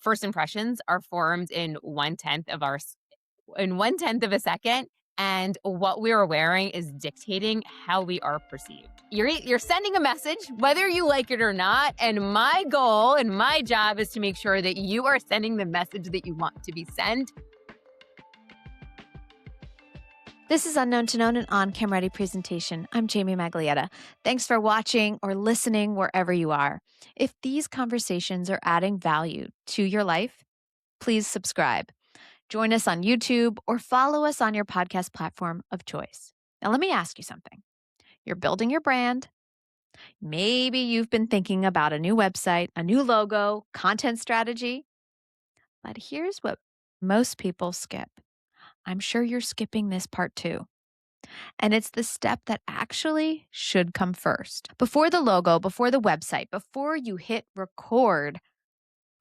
First impressions are formed in one tenth of a second, and what we are wearing is dictating how we are perceived. You're sending a message, whether you like it or not, and my goal and my job is to make sure that you are sending the message that you want to be sent. This is Unknown to Known, an on-camera ready presentation. I'm Jamie Maglietta. Thanks for watching or listening wherever you are. If these conversations are adding value to your life, please subscribe. Join us on YouTube or follow us on your podcast platform of choice. Now, let me ask you something. You're building your brand. Maybe you've been thinking about a new website, a new logo, content strategy. But here's what most people skip. I'm sure you're skipping this part too. And it's the step that actually should come first. Before the logo, before the website, before you hit record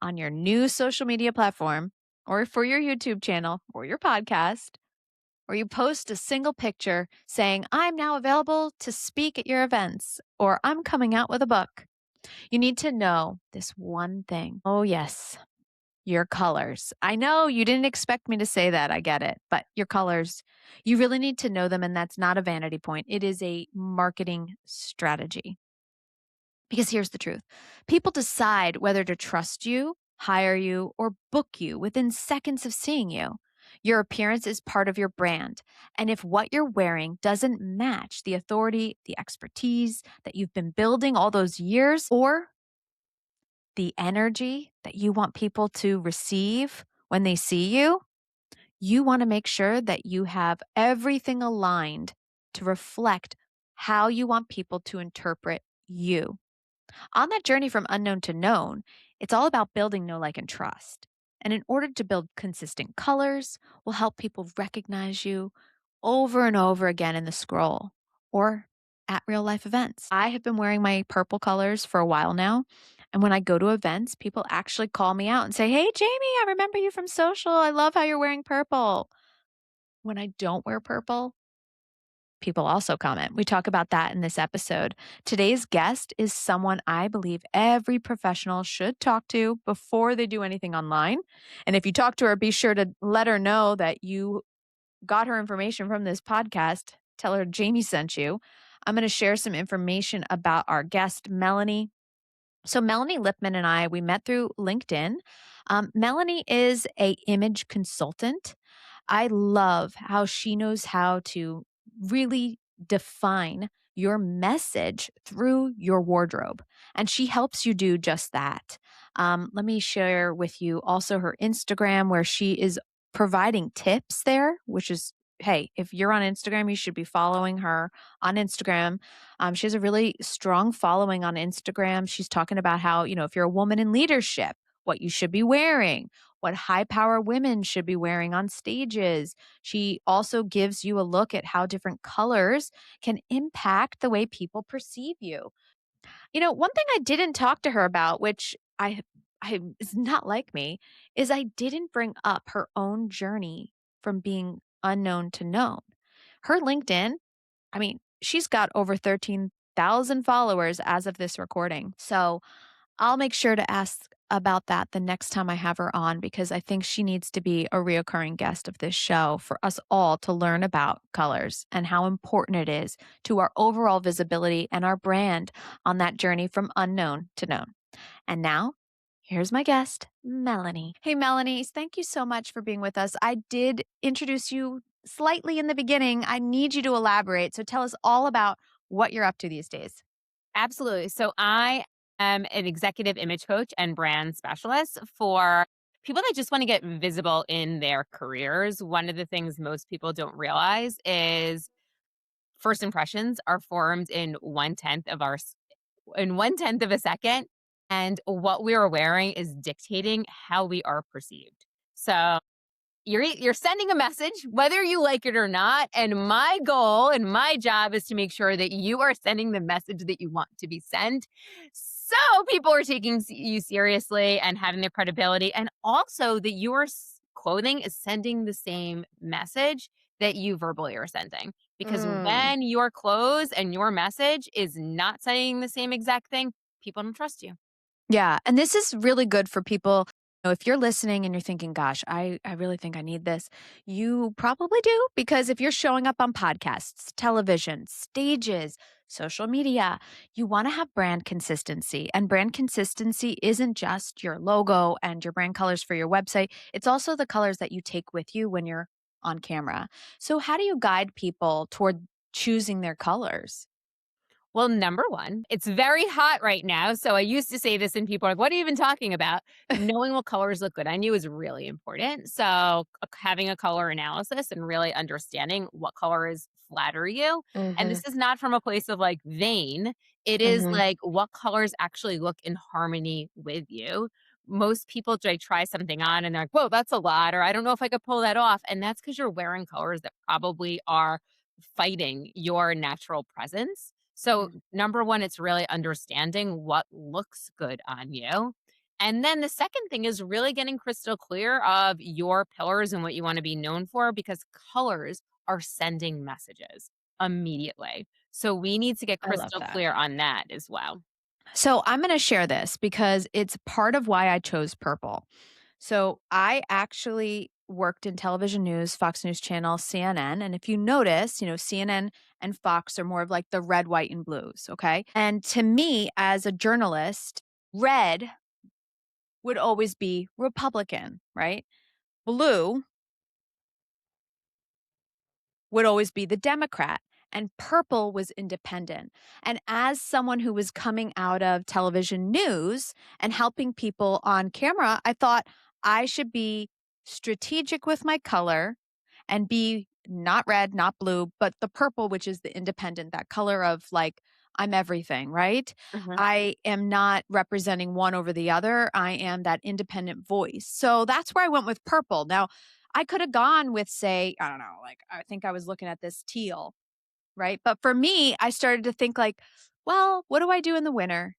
on your new social media platform or for your YouTube channel or your podcast, or you post a single picture saying, I'm now available to speak at your events, or I'm coming out with a book, you need to know this one thing. Oh, yes. Your colors. I know you didn't expect me to say that. I get it. But your colors, you really need to know them. And that's not a vanity point. It is a marketing strategy. Because here's the truth. People decide whether to trust you, hire you, or book you within seconds of seeing you. Your appearance is part of your brand. And if what you're wearing doesn't match the authority, the expertise that you've been building all those years, or the energy that you want people to receive when they see you, you want to make sure that you have everything aligned to reflect how you want people to interpret you. On that journey from unknown to known, it's all about building know, like, and trust. And in order to build consistent colors, will help people recognize you over and over again in the scroll or at real life events. I have been wearing my purple colors for a while now. And when I go to events, people actually call me out and say, Hey, Jamie, I remember you from social. I love how you're wearing purple. When I don't wear purple, people also comment. We talk about that in this episode. Today's guest is someone I believe every professional should talk to before they do anything online. And if you talk to her, be sure to let her know that you got her information from this podcast. Tell her Jamie sent you. I'm going to share some information about our guest, Melanie. So Melanie Lippman and I, we met through LinkedIn. Melanie is an image consultant. I love how she knows how to really define your message through your wardrobe. And she helps you do just that. Let me share with you also her Instagram, where she is providing tips there, which is, hey, if you're on Instagram, you should be following her on Instagram. She has a really strong following on Instagram. She's talking about how, if you're a woman in leadership, what you should be wearing, what high power women should be wearing on stages. She also gives you a look at how different colors can impact the way people perceive you. One thing I didn't talk to her about, which I is not like me, is I didn't bring up her own journey from being unknown to known. Her LinkedIn, she's got over 13,000 followers as of this recording. So I'll make sure to ask about that the next time I have her on, because I think she needs to be a reoccurring guest of this show for us all to learn about colors and how important it is to our overall visibility and our brand on that journey from unknown to known. And now, here's my guest, Melanie. Hey, Melanie, thank you so much for being with us. I did introduce you slightly in the beginning. I need you to elaborate. So tell us all about what you're up to these days. Absolutely. So I am an executive image coach and brand specialist for people that just want to get visible in their careers. One of the things most people don't realize is first impressions are formed in one tenth of a second, and what we are wearing is dictating how we are perceived. So you're sending a message, whether you like it or not. And my goal and my job is to make sure that you are sending the message that you want to be sent. So people are taking you seriously and having their credibility. And also that your clothing is sending the same message that you verbally are sending. Because when your clothes and your message is not saying the same exact thing, people don't trust you. Yeah. And this is really good for people If you're listening and you're thinking, gosh, I really think I need this, you probably do. Because if you're showing up on podcasts, television, stages, social media, you want to have brand consistency. And brand consistency isn't just your logo and your brand colors for your website, it's also the colors that you take with you when you're on camera. So, how do you guide people toward choosing their colors? Well, number 1, it's very hot right now, so I used to say this and people are like, "What are you even talking about?" Knowing what colors look good on you is really important, so, having a color analysis and really understanding what colors flatter you, and Mhm. this is not from a place of, like, vain, it is, Mhm. like, what colors actually look in harmony with you. Most people try something on and they're like, "Whoa, that's a lot," or, "I don't know if I could pull that off," and that's because 'cause you're wearing colors that probably are fighting your natural presence. So, Mm. number 1, it's really understanding what looks good on you. And then the second thing is really getting crystal clear of your pillars and what you wanna be known for because colors are sending messages immediately. So, we need to get I love crystal that. clear on that as well. So I'm going to share this because it's part of why I chose purple. So I actually worked in television news, Fox News Channel, CNN. And if you notice, CNN and Fox are more of like the red, white, and blues. Okay. And to me, as a journalist, red would always be Republican, right? Blue would always be the Democrat, and purple was independent. And as someone who was coming out of television news and helping people on camera, I thought I should be strategic with my color and be not red, not blue, but the purple, which is the independent, that color of like, I'm everything, right? Mhm, I am not representing one over the other. I am that independent voice. So that's where I went with purple. Now, I could have gone with, say, I don't know, like I think I was looking at this teal, right? But for me, I started to think like, well, what do I do in the winter?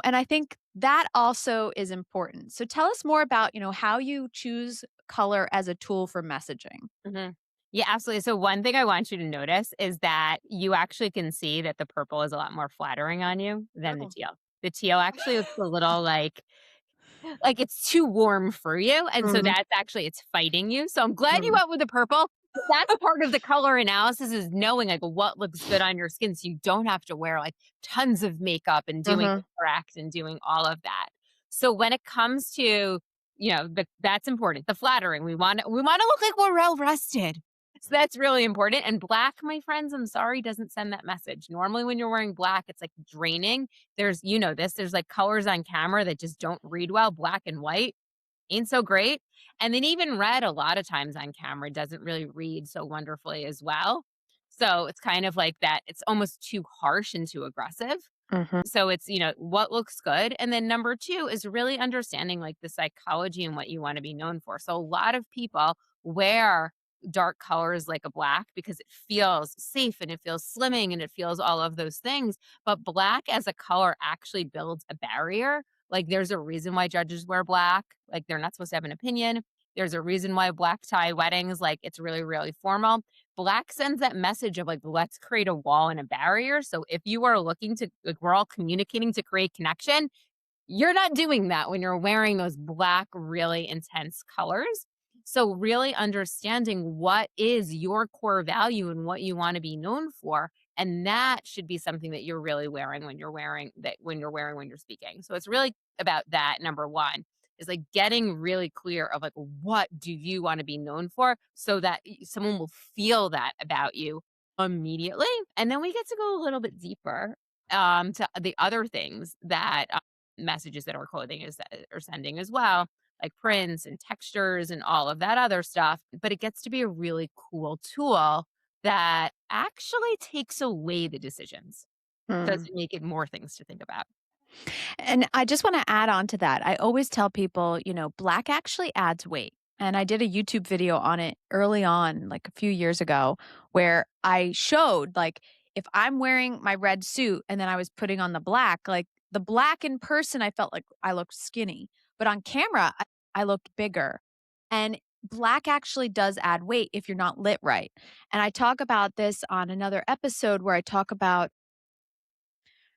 And I think that also is important. So tell us more about, how you choose color as a tool for messaging. mhm. Yeah, absolutely. So one thing I want you to notice is that you actually can see that the purple is a lot more flattering on you than the Oh. teal. The teal actually looks a little like it's too warm for you, and so Mhm. that's actually it's fighting you, so I'm glad you Mhm. went with the purple. That's part of the color analysis is knowing, like, what looks good on your skin so you don't have to wear, like, tons of makeup and doing it Mhm. correct and doing all of that. So when it comes to, that's important, the flattering, we wanna look like we're well rested. So that's really important, and black, my friends, I'm sorry, doesn't send that message. Normally, when you're wearing black, it's, like, draining. There's, like, colors on camera that just don't read well, black and white, ain't so great, and then even red a lot of times on camera doesn't really read so wonderfully as well. So, it's kind of like that it's almost too harsh and too aggressive. Mhm. So it's, what looks good, and then number 2 is really understanding, like, the psychology and what you wanna be known for. So a lot of people wear dark colors like a black because it feels safe and it feels slimming and it feels all of those things, but black as a color actually builds a barrier. Like, there's a reason why judges wear black, like, they're not supposed to have an opinion. There's a reason why black tie weddings, like, it's really, really formal. Black sends that message of like, let's create a wall and a barrier. So if you are looking to, like, we're all communicating to create connection, you're not doing that when you're wearing those black, really intense colors. So, really understanding what is your core value and what you want to be known for. And that should be something that you're really wearing when you're speaking. So, it's really about that. Number one is like getting really clear of like, what do you want to be known for so that someone will feel that about you immediately. And then we get to go a little bit deeper to the other things that messages that our clothing are sending as well, like prints and textures and all of that other stuff. But it gets to be a really cool tool that actually takes away the decisions. Mm. Doesn't make it more things to think about. And I just want to add on to that. I always tell people, black actually adds weight. And I did a YouTube video on it early on, like a few years ago, where I showed like if I'm wearing my red suit and then I was putting on like the black in person, I felt like I looked skinny. But on camera, I looked bigger. And black actually does add weight if you're not lit right. And I talk about this on another episode where I talk about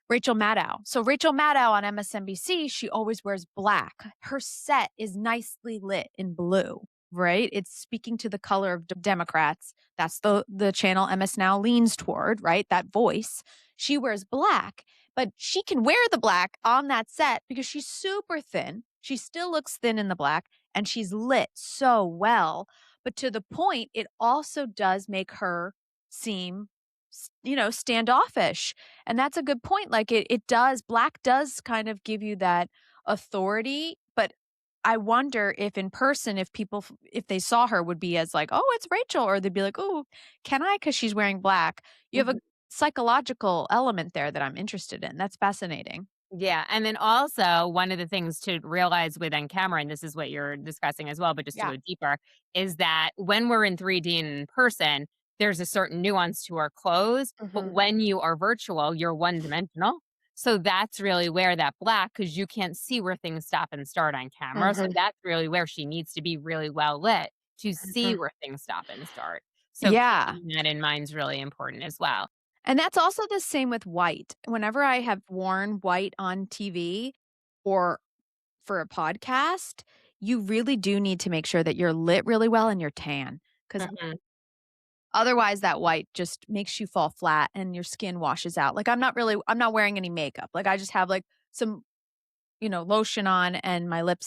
Rachel Maddow. So Rachel Maddow on MSNBC, she always wears black. Her set is nicely lit in blue, right? It's speaking to the color of Democrats. That's the channel MS Now leans toward, right? That voice. She wears black, but she can wear the black on that set because she's super thin. She still looks thin in the black and she's lit so well. But to the point, it also does make her seem, standoffish. And that's a good point. Like it does, black does kind of give you that authority. But I wonder if in person, if people, if they saw her, would be as like, oh, it's Rachel, or they'd be like, oh, can I? Because she's wearing black. You have a psychological element there that I'm interested in. That's fascinating. Yeah, and then also one of the things to realize with on camera, and this is what you're discussing as well, but just to Yeah. go deeper, is that when we're in 3D and in person, there's a certain nuance to our clothes, but Hmm. when you are virtual, you're one-dimensional. So that's really where that black, because you can't see where things stop and start on camera, so Hmm. that's really where she needs to be really well lit to see Hmm. where things stop and start. So Yeah. keeping that in mind is really important as well. And that's also the same with white. Whenever I have worn white on TV or for a podcast, you really do need to make sure that you're lit really well and you're tan, because Mhm, otherwise that white just makes you fall flat and your skin washes out. Like I'm not wearing any makeup. Like I just have like some, lotion on and my lip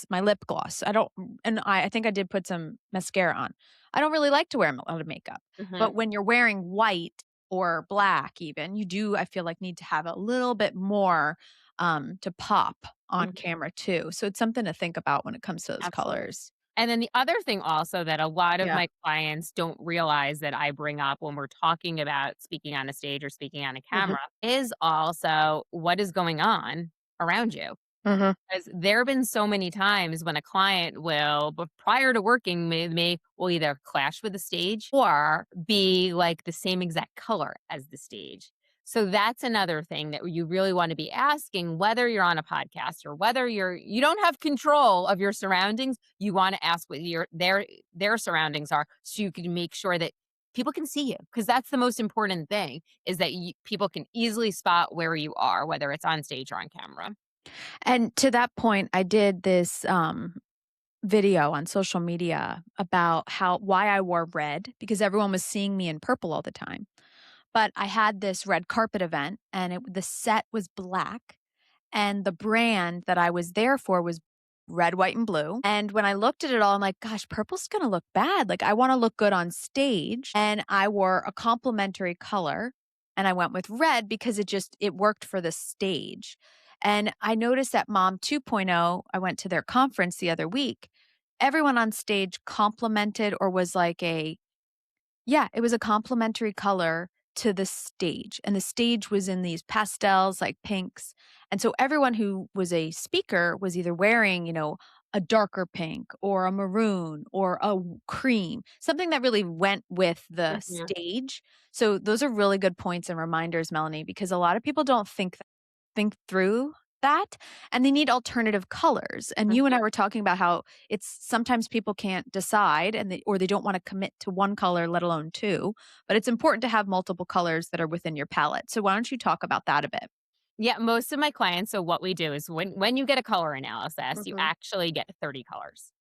gloss. I don't and I think I did put some mascara on. I don't really like to wear a lot of makeup. mhm, But when you're wearing white or black even, you do, I feel like, need to have a little bit more to pop on mhm, camera too. So it's something to think about when it comes to those absolutely. colors. And then the other thing also that a lot of Yeah. my clients don't realize that I bring up when we're talking about speaking on a stage or speaking on a Mhm. camera is also what is going on around you. Mhm. 'Cause there have been so many times when a client will, but prior to working with me, will either clash with the stage or be like the same exact color as the stage. So that's another thing that you really want to be asking whether you're on a podcast or whether you don't have control of your surroundings. You want to ask what their surroundings are so you can make sure that people can see you because that's the most important thing is that people can easily spot where you are, whether it's on stage or on camera. And to that point, I did this video on social media about how why I wore red because everyone was seeing me in purple all the time. But I had this red carpet event and the set was black and the brand that I was there for was red, white, and blue. And when I looked at it all, I'm like, gosh, purple's gonna look bad. Like I want to look good on stage. And I wore a complementary color and I went with red because it worked for the stage. And I noticed at Mom 2.0, I went to their conference the other week. Everyone on stage complimented or was like it was a complementary color to the stage, and the stage was in these pastels, like pinks, and so everyone who was a speaker was either wearing, a darker pink or a maroon or a cream, something that really went with the Mhm, stage. So those are really good points and reminders, Melanie, because a lot of people don't think through that, and they need alternative colors, and you and I mhm. were talking about how it's sometimes people can't decide or they don't wanna commit to one color, let alone 2, but it's important to have multiple colors that are within your palette, so why don't you talk about that a bit? Yeah, most of my clients so what we do is when you get a color analysis, you Mhm. actually get 30 colors,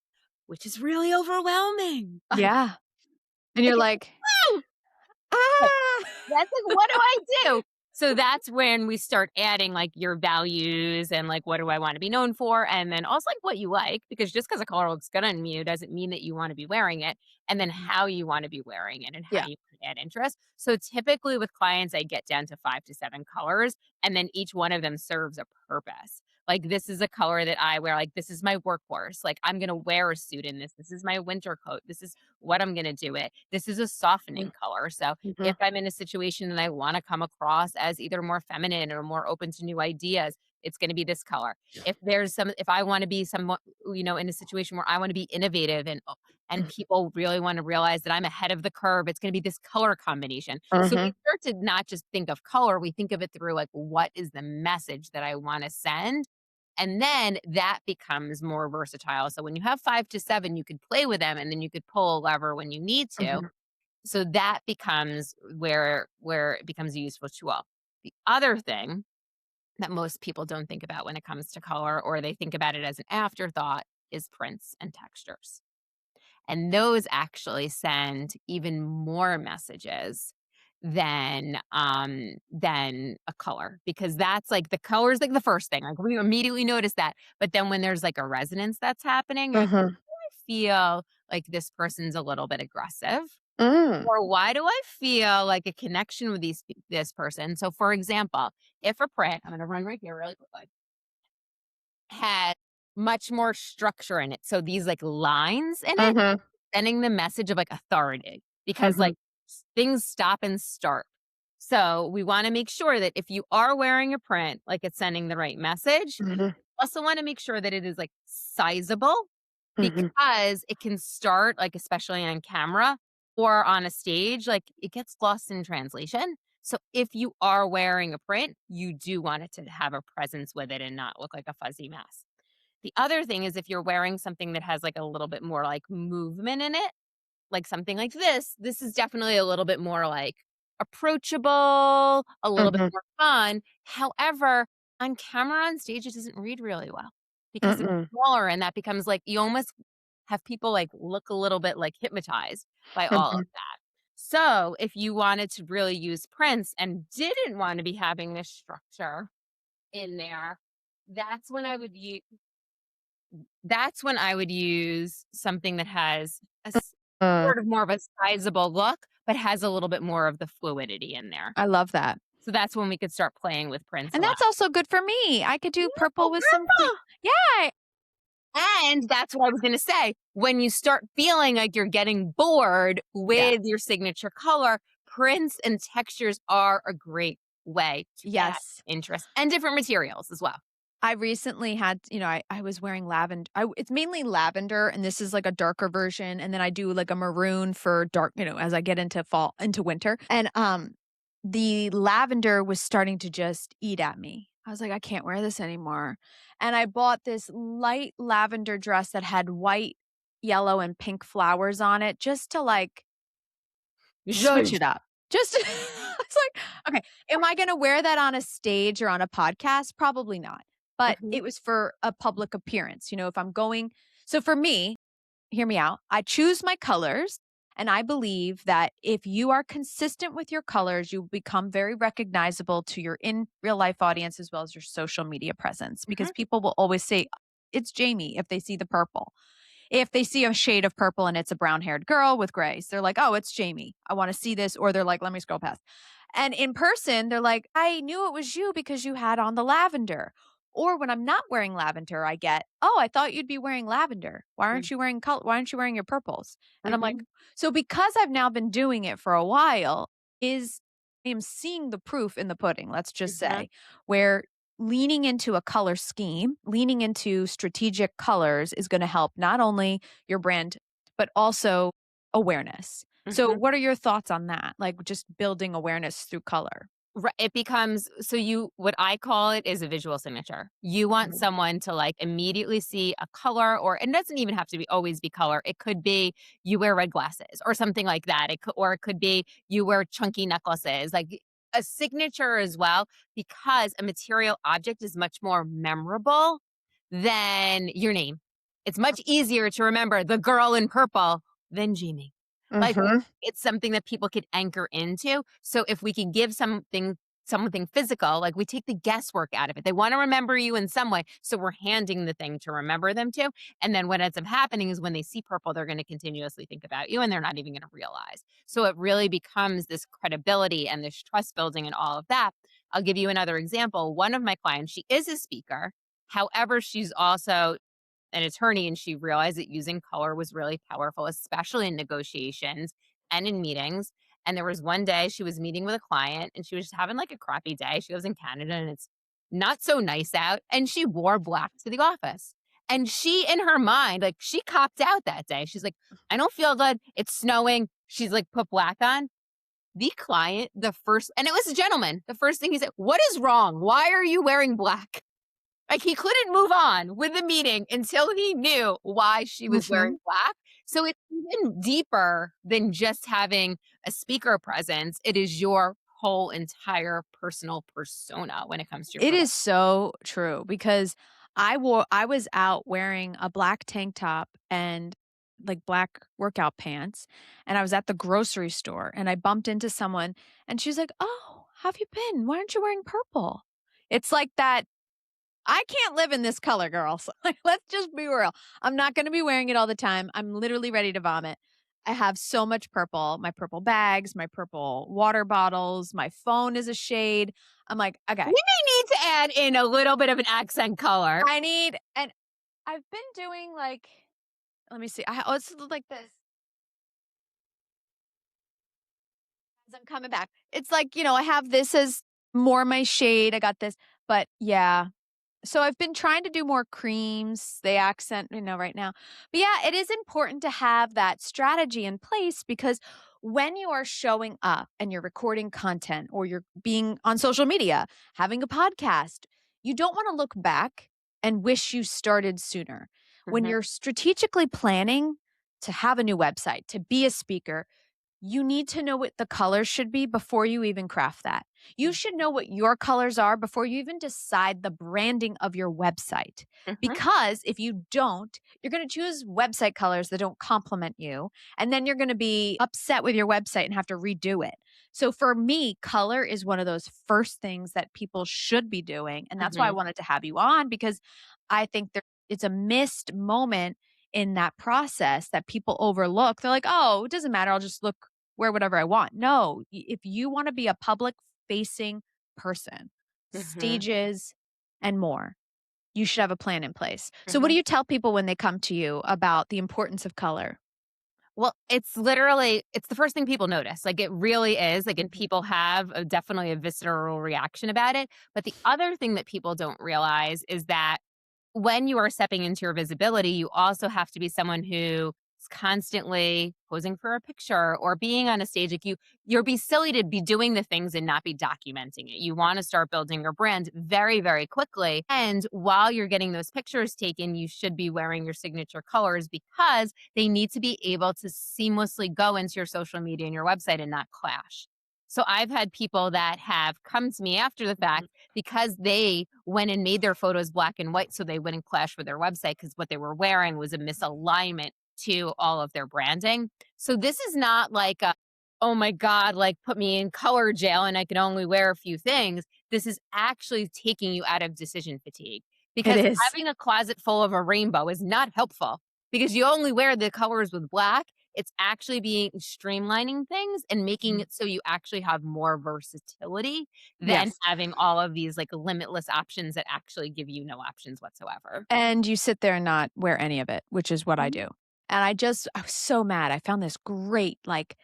which is really overwhelming. Yeah, and Like, you're like, "Woo!" Like, "Ah!" that's like, "What do I do?" So that's when we start adding, like, your values and, like, what do I wanna be known for, and then also, like, what you like, because just because a color looks good on you doesn't mean that you wanna be wearing it, and then Mhm. how you wanna be wearing it and how Yeah. you can add interest. So typically with clients, I get down to 5 to 7 colors, and then each one of them serves a purpose. Like, this is a color that I wear, like, this is my workhorse, like, I'm gonna wear a suit in this. This is my winter coat. This is what I'm gonna do it. This is a Mhm. softening color, so Mhm. if I'm in a situation and I wanna come across as either more feminine or more open to new ideas, it's gonna be this color. If I wanna be somewhat, in a situation where I wanna be innovative and Mhm. people really wanna realize that I'm ahead of the curve, it's gonna be this color combination. So we Mhm. start to not just think of color, we think of it through, like, what is the message that I wanna send? And then that becomes more versatile. So when you have 5 to 7, you could play with them, and then you could pull a lever when you need to. Mhm. So that becomes where it becomes a useful tool. The other thing that most people don't think about when it comes to color, or they think about it as an afterthought, is prints and textures. And those actually send even more messages than a color, because that's like the color is like the first thing. Like we immediately notice that. But then when there's like a resonance that's happening, you're like, Mhm. I feel like this person's a little bit aggressive. Mm. Or why do I feel like a connection with this person? So for example, if a print, I'm gonna run right here really quickly, had much more structure in it. So these like lines in it, Mhm. sending the message of like authority, because Mhm. like things stop and start. So we want to make sure that if you are wearing a print, like it's sending the right message. Mhm. Also want to make sure that it is like sizable, Mhm. because it can start like, especially on camera or on a stage, like it gets lost in translation. So if you are wearing a print, you do want it to have a presence with it and not look like a fuzzy mess. The other thing is, if you're wearing something that has like a little bit more like movement in it, like something like this is definitely a little bit more like approachable, a little bit Mhm. more fun. However, on camera, on stage, it doesn't read really well because it's Mm-mm. smaller, and that becomes like you almost have people like look a little bit like hypnotized by all of Mhm. that. So if you wanted to really use prints and didn't want to be having this structure in there, that's when I would use something that has Mm. sort of more of a sizable look, but has a little bit more of the fluidity in there. I love that. So that's when we could start playing with prints a And lot. that's also good for me. I could do purple with some Yeah, Yeah. and that's what I was gonna say. When you start feeling like you're getting bored Yeah. with your signature color, prints and textures are a great way to add Yes. interest, and different materials as well. I recently had, I was wearing lavender. It's mainly lavender, and this is like a darker version. And then I do like a maroon for dark, as I get into fall, into winter. And the lavender was starting to just eat at me. I was like, I can't wear this anymore. And I bought this light lavender dress that had white, yellow, and pink flowers on it just to like switch Zhuzh. it up. Just it's like, okay, am I gonna wear that on a stage or on a podcast? Probably not. But Mhm, it was for a public appearance, if I'm going so for me, hear me out. I choose my colors, and I believe that if you are consistent with your colors, you become very recognizable to your in real life audience as well as your social media presence mhm, because people will always say, it's Jamie if they see the purple. If they see a shade of purple and it's a brown-haired girl with grays, they're like, "Oh, it's Jamie. I wanna see this," or they're like, "Let me scroll past." And in person, they're like, "I knew it was you because you had on the lavender." Or when I'm not wearing lavender, I get, "Oh, I thought you'd be wearing lavender. mm, Why aren't you wearing your purples?" And I'm like, mhm, so because I've now been doing it for a while, is I am seeing the proof in the pudding, let's just mhm, say, where leaning into a color scheme, leaning into strategic colors is going to help not only your brand, but also awareness. So, mhm. what are your thoughts on that? Like just building awareness through color? It becomes, so you, what I call it is a visual signature. You want Mhm. someone to like immediately see a color, or it doesn't even have to be always be color. It could be you wear red glasses or something like that. Or it could be you wear chunky necklaces, like a signature as well, because a material object is much more memorable than your name. It's much easier to remember the girl in purple than Jamie. Like, Mhm. it's something that people could anchor into. So if we can give something physical, like we take the guesswork out of it. They want to remember you in some way, so we're handing the thing to remember them to. And then what ends up happening is when they see purple, they're going to continuously think about you, and they're not even going to realize. So it really becomes this credibility and this trust building and all of that. I'll give you another example. One of my clients, she is a speaker. However, she's also an attorney, and she realized that using color was really powerful, especially in negotiations and in meetings. And there was one day she was meeting with a client, and she was just having like a crappy day. She lives in Canada and it's not so nice out. And she wore black to the office. And she, in her mind, like she copped out that day. She's like, I don't feel good. It's snowing. She's like, put black on. The client, and it was a gentleman, the first thing he said, what is wrong? Why are you wearing black? Like, he couldn't move on with the meeting until he knew why she was wearing Mhm. black. So it's even deeper than just having a speaker presence. It is your whole entire personal persona when it comes to your It profile. is so true because I was out wearing a black tank top and, like, black workout pants, and I was at the grocery store, and I bumped into someone, and she's like, "Oh, how have you been? Why aren't you wearing purple?" It's like that I can't live in this color, girl. So, like, let's just be real. I'm not gonna be wearing it all the time. I'm literally ready to vomit. I have so much purple, my purple bags, my purple water bottles, my phone is a shade. I'm like, We "Okay, may need to add in a little bit of an accent color. I need," and I've been doing, like, let me see. Let's look like this as I'm coming back. It's like, I have this as more my shade. I got this, but yeah. So I've been trying to do more creams. They accent, right now. But yeah, it is important to have that strategy in place because when you are showing up and you're recording content or you're being on social media, having a podcast, you don't want to look back and wish you started sooner. When Mhm, you're strategically planning to have a new website, to be a speaker, you need to know what the colors should be before you even craft that. You should know what your colors are before you even decide the branding of your website. mhm, Because if you don't, you're going to choose website colors that don't complement you. And then you're going to be upset with your website and have to redo it. So for me, color is one of those first things that people should be doing. And that's why I mhm, wanted to have you on because I think it's a missed moment in that process that people overlook. They're like, oh, it doesn't matter. I'll just wear whatever I want. No, if you want to be a public facing person, mhm, stages and more, you should have a plan in place. So, what do mhm. you tell people when they come to you about the importance of color? Well, it's the first thing people notice, like, it really is, like, and Mhm. people have definitely a visceral reaction about it, but the other thing that people don't realize is that when you are stepping into your visibility, you also have to be someone who is constantly posing for a picture or being on a stage. Like you'll be silly to be doing the things and not be documenting it. You want to start building your brand very, very quickly. And while you're getting those pictures taken, you should be wearing your signature colors because they need to be able to seamlessly go into your social media and your website and not clash. So I've had people that have come to me after the Mhm. fact because they went and made their photos black and white so they wouldn't clash with their website because what they were wearing was a misalignment to all of their branding. So this is not like a, oh my God, like put me in color jail and I can only wear a few things. This is actually taking you out of decision fatigue It because is. having a closet full of a rainbow is not helpful because you only wear the colors with black. It's actually being streamlining things and making Mhm. it so you actually have more versatility than Yes. having all of these, like, limitless options that actually give you no options whatsoever. And you sit there and not wear any of it, which is what I Mhm, do. And I was so mad. I found this great, like,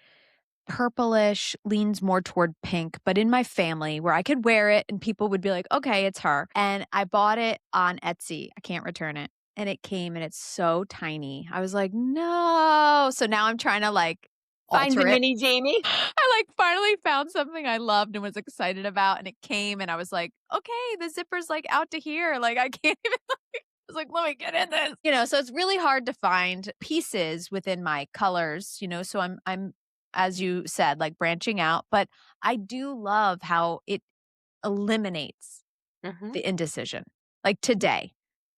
purplish, leans more toward pink, but in my family where I could wear it and people would be like, "Okay, it's her." And I bought it on Etsy. I can't return it. And it came and it's so tiny. I was like, "No." So now I'm trying to, like, find the alter it. mini Jamie. I, like, finally found something I loved and was excited about, and it came and I was like, "Okay, the zipper's, like, out to here." Like, I can't even I was like, "Let me get in this." So it's really hard to find pieces within my colors, so I'm as you said, like, branching out, but I do love how it eliminates Mhm, the indecision. Like, today,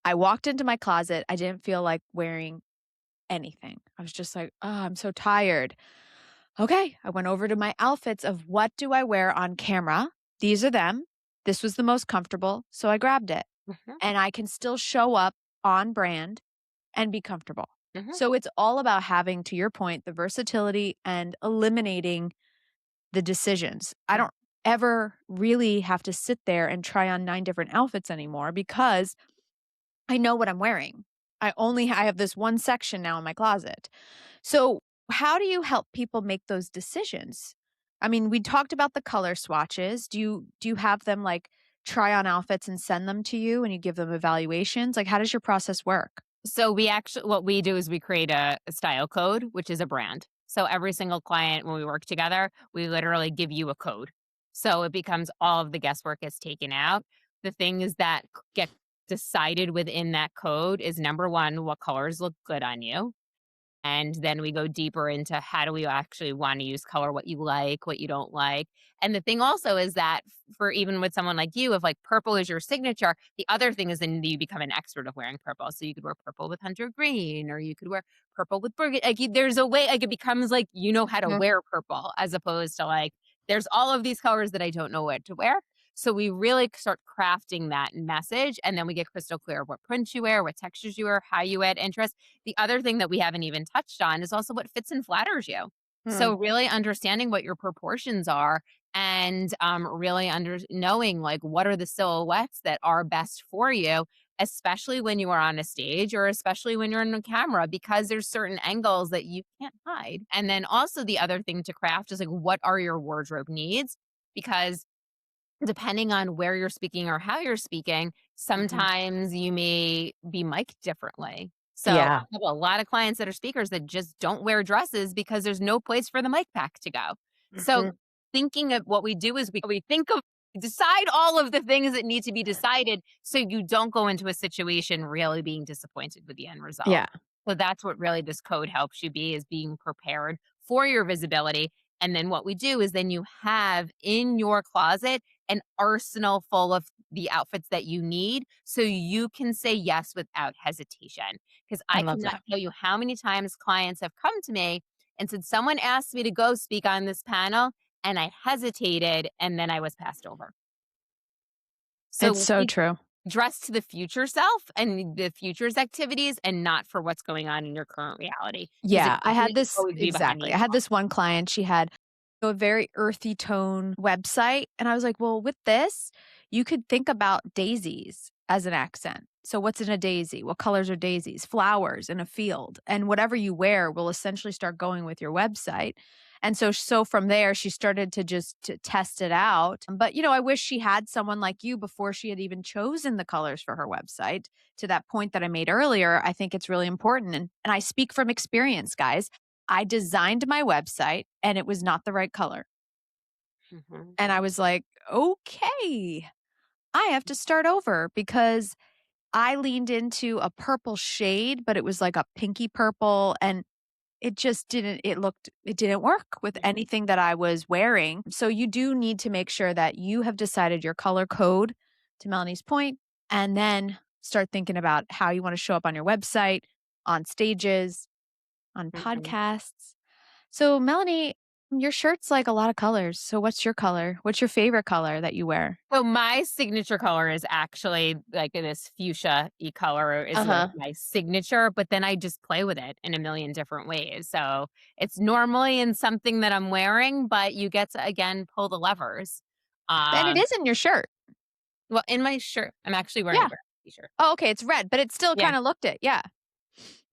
I walked into my closet, I didn't feel like wearing anything. I was just like, "Oh, I'm so tired." Okay, I went over to my outfits of what do I wear on camera? These are them. This was the most comfortable, so I grabbed it, mhm, and I can still show up on brand and be comfortable. mhm, So it's all about having, to your point, the versatility and eliminating the decisions. I mm, don't ever really have to sit there and try on 9 different outfits anymore because I know what I'm wearing. I have this one section now in my closet. So, how do you help people make those decisions? I mean, we talked about the color swatches. Do you have them, like, try on outfits and send them to you and you give them evaluations? Like, how does your process work? So we actually what we do is we create a style code, which is a brand. So every single client when we work together, we literally give you a code. So it becomes all of the guesswork is taken out. The things that get decided within that code is number 1, what colors look good on you. And then we go deeper into how do we actually want to use color, what you like, what you don't like. And the thing also is that for even with someone like you, if like purple is your signature, the other thing is then you become an expert of wearing purple. So you could wear purple with hunter green, or you could wear purple with burgundy. Like there's a way, like it becomes like you know how to Mhm. wear purple as opposed to like there's all of these colors that I don't know what to wear. So we really start crafting that message, and then we get crystal clear what prints you wear, what textures you wear, how you add interest. The other thing that we haven't even touched on is also what fits and flatters you. Hmm. So really understanding what your proportions are and really knowing like what are the silhouettes that are best for you, especially when you are on a stage or especially when you're in a camera, because there's certain angles that you can't hide. And then also the other thing to craft is like what are your wardrobe needs? Because depending on where you're speaking or how you're speaking, Mhm. sometimes you may be mic'd differently. So, I Yeah. have a lot of clients that are speakers that just don't wear dresses because there's no place for the mic pack to go. So, Mhm. thinking of what we do is we think of decide all of the things that need to be decided so you don't go into a situation really being disappointed with the end result. Yeah. So that's what really this code helps you be is being prepared for your visibility. And then what we do is then you have in your closet an arsenal full of the outfits that you need so you can say yes without hesitation. Because I I love cannot that. tell you how many times clients have come to me and said, someone asked me to go speak on this panel and I hesitated and then I was passed over. It's So so we true. dress to the future self and the future's activities and not for what's going on in your current reality because it Yeah, I had can't this always be behind the exactly. I eight had ball. this one client, she had a very earthy tone website, and I was like, "Well, with this, you could think about daisies as an accent. So what's in a daisy? What colors are daisies? Flowers in a field, and whatever you wear will essentially start going with your website." And so from there, she started to just to test it out. But, I wish she had someone like you before she had even chosen the colors for her website. To that point that I made earlier, I think it's really important. And I speak from experience, guys. I designed my website and it was not the right color. Mhm. And I was like, okay, I have to start over because I leaned into a purple shade, but it was like a pinky purple. And it didn't work with Mhm. anything that I was wearing. So you do need to make sure that you have decided your color code, to Melanie's point, and then start thinking about how you want to show up on your website, on stages, on Mhm. podcasts. So Melanie, your shirt's like a lot of colors. So what's your color? What's your favorite color that you wear? So my signature color is actually like this fuchsia-y color is like Uh-huh. my signature, but then I just play with it in a million different ways. So it's normally in something that I'm wearing, but you get to again pull the levers. And it Um, is in your shirt. well, in my shirt, I'm actually wearing a Yeah. graphic t-shirt. Oh, okay. It's red, but it still Yeah. kind of looked it. Yeah.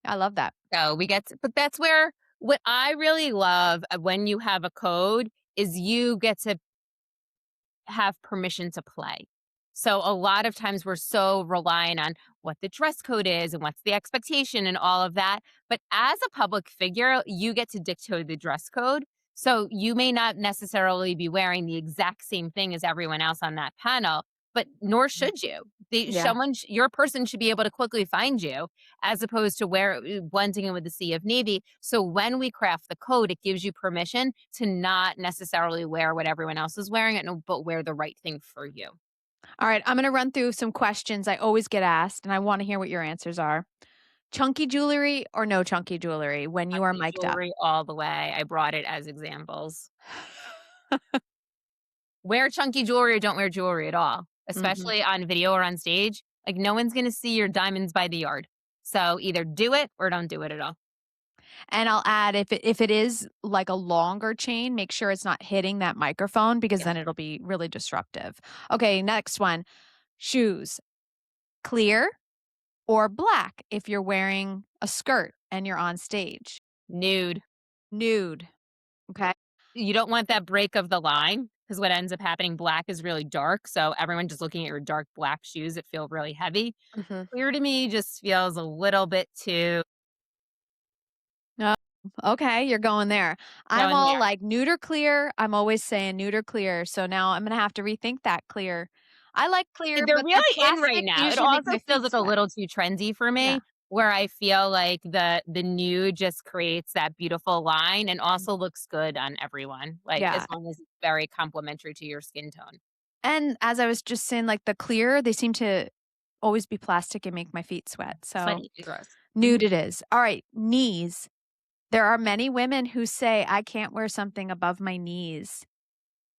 I love that. So we get to, but that's where what I really love when you have a code is you get to have permission to play. So a lot of times we're so reliant on what the dress code is and what's the expectation and all of that. But as a public figure, you get to dictate the dress code. So you may not necessarily be wearing the exact same thing as everyone else on that panel, but nor Mhm. should you. Yeah. Your person should be able to quickly find you as opposed to blending in with the sea of navy. So when we craft the code, it gives you permission to not necessarily wear what everyone else is wearing, but wear the right thing for you. All right, I'm going to run through some questions I always get asked, and I want to hear what your answers are. Chunky jewelry or no chunky jewelry when you are Chunky mic'd up? jewelry all the way. I brought it as examples. Wear chunky jewelry or don't wear jewelry at all, Mhm. especially on video or on stage. Like no one's going to see your diamonds by the yard. So either do it or don't do it at all. And I'll add if it is like a longer chain, make sure it's not hitting that microphone because Yeah. then it'll be really disruptive. Okay, next one. Shoes, clear or black if you're wearing a skirt and you're on stage? Nude. Nude, okay? You don't want that break of the line because what ends up happening, black is really dark. So everyone just looking at your dark black shoes that feel really heavy. Mhm. Clear to me just feels a little bit too Oh, okay, you're going there. I'm going all there. like nude or clear. I'm always saying nude or clear. So now I'm gonna have to rethink that clear. I like clear, They're but the really in right plastic now. It usually makes also my feels feet like a sweat. little too trendy for Yeah. me. where I feel like the nude just creates that beautiful line and Mm. also looks good on everyone, like, as Yeah. long as it's very complimentary to your skin tone. And as I was just saying, like the clear, they seem to always be plastic and make my feet sweat. So Slightly too gross. nude Mhm. it is. All right, knees. There are many women who say, I can't wear something above my knees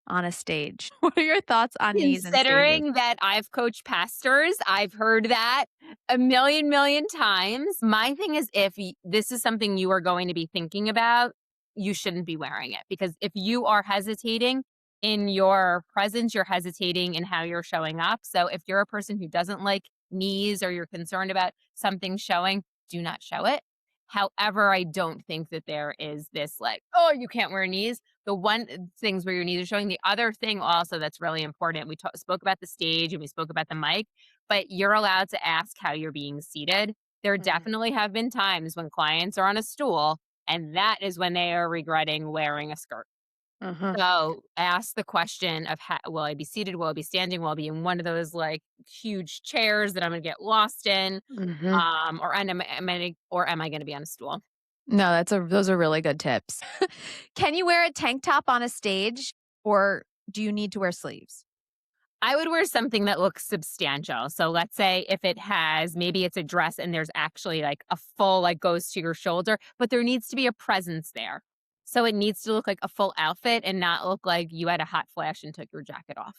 on a stage. What are your thoughts on knees and stages? Considering that I've coached pastors, I've heard that a million times. My thing is if this is something you are going to be thinking about, you shouldn't be wearing it because if you are hesitating in your presence, you're hesitating in how you're showing up. So if you're a person who doesn't like knees or you're concerned about something showing, do not show it. However, I don't think that there is this like, oh, you can't wear knees the one things where your knees are showing. The other thing also that's really important, we spoke about the stage and we spoke about the mic, but you're allowed to ask how you're being seated. There Mhm. definitely have been times when clients are on a stool, and that is when they are regretting wearing a skirt. Uh-huh. So ask the question of will I be seated? Will I be standing? Will I be in one of those like huge chairs that I'm going to get lost in? Mhm. Or am I going to be on a stool? No, those are really good tips. Can you wear a tank top on a stage or do you need to wear sleeves? I would wear something that looks substantial. So let's say if it has maybe it's a dress and there's actually like a full like goes to your shoulder, but there needs to be a presence there. So it needs to look like a full outfit and not look like you had a hot flash and took your jacket off.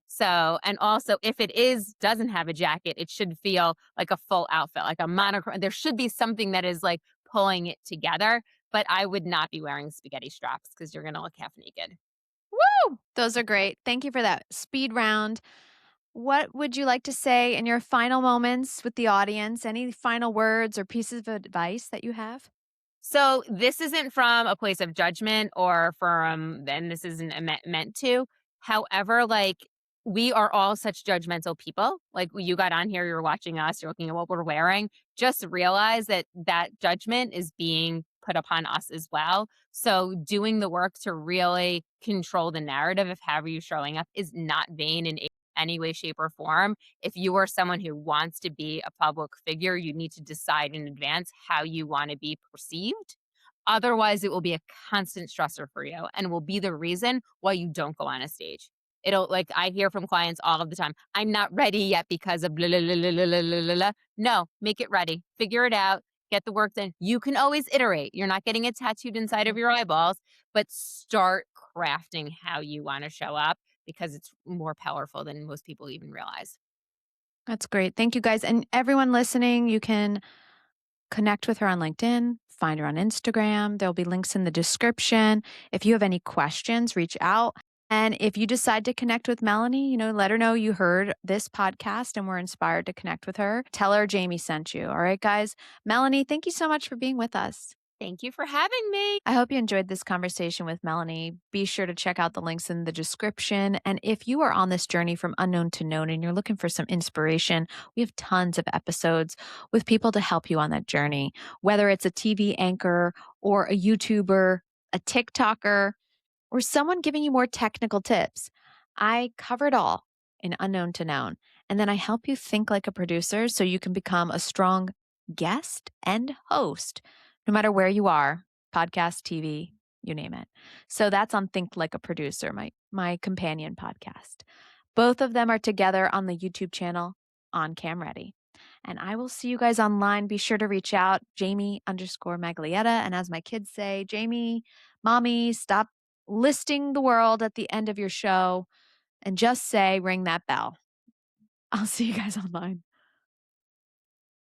So, and also if it is doesn't have a jacket, it should feel like a full outfit, like a monochrome. There should be something that is like pulling it together, but I would not be wearing spaghetti straps because you're going to look half naked. Woo! Those are great. Thank you for that speed round. What would you like to say in your final moments with the audience? Any final words or pieces of advice that you have? So this isn't from a place of judgment or from and this isn't meant to. However, like we are all such judgmental people. Like you got on here, you're watching us, you're looking at what we're wearing. Just realize that that judgment is being put upon us as well. So doing the work to really control the narrative of how you're showing up is not vain in any way, shape, or form. If you are someone who wants to be a public figure, you need to decide in advance how you want to be perceived. Otherwise, it will be a constant stressor for you and will be the reason why you don't go on a stage. It'll like I hear from clients all of the time, I'm not ready yet because of blah, blah, blah, blah, blah, blah, blah, blah. No, make it ready. Figure it out. Get the work done. You can always iterate. You're not getting it tattooed inside of Mhm. your eyeballs, but start crafting how you want to show up because it's more powerful than most people even realize. That's great. Thank you guys. And everyone listening, you can connect with her on LinkedIn, find her on Instagram. There'll be links in the description. If you have any questions, reach out. And if you decide to connect with Melanie, let her know you heard this podcast and were inspired to connect with her. Tell her Jamie sent you. All right, guys. Melanie, thank you so much for being with us. Thank you for having me. I hope you enjoyed this conversation with Melanie. Be sure to check out the links in the description. And if you are on this journey from unknown to known and you're looking for some inspiration, we have tons of episodes with people to help you on that journey, whether it's a TV anchor or a YouTuber, a TikToker, or someone giving you more technical tips. I cover it all in Unknown to Known. And then I help you think like a producer so you can become a strong guest and host, no matter where you are podcast, TV, you name it. So that's on Think Like a Producer, my companion podcast. Both of them are together on the YouTube channel on Cam Ready. And I will see you guys online. Be sure to reach out, Jamie_Maglietta. And as my kids say, Jamie, mommy, stop listing the world at the end of your show and just say, ring that bell. I'll see you guys online.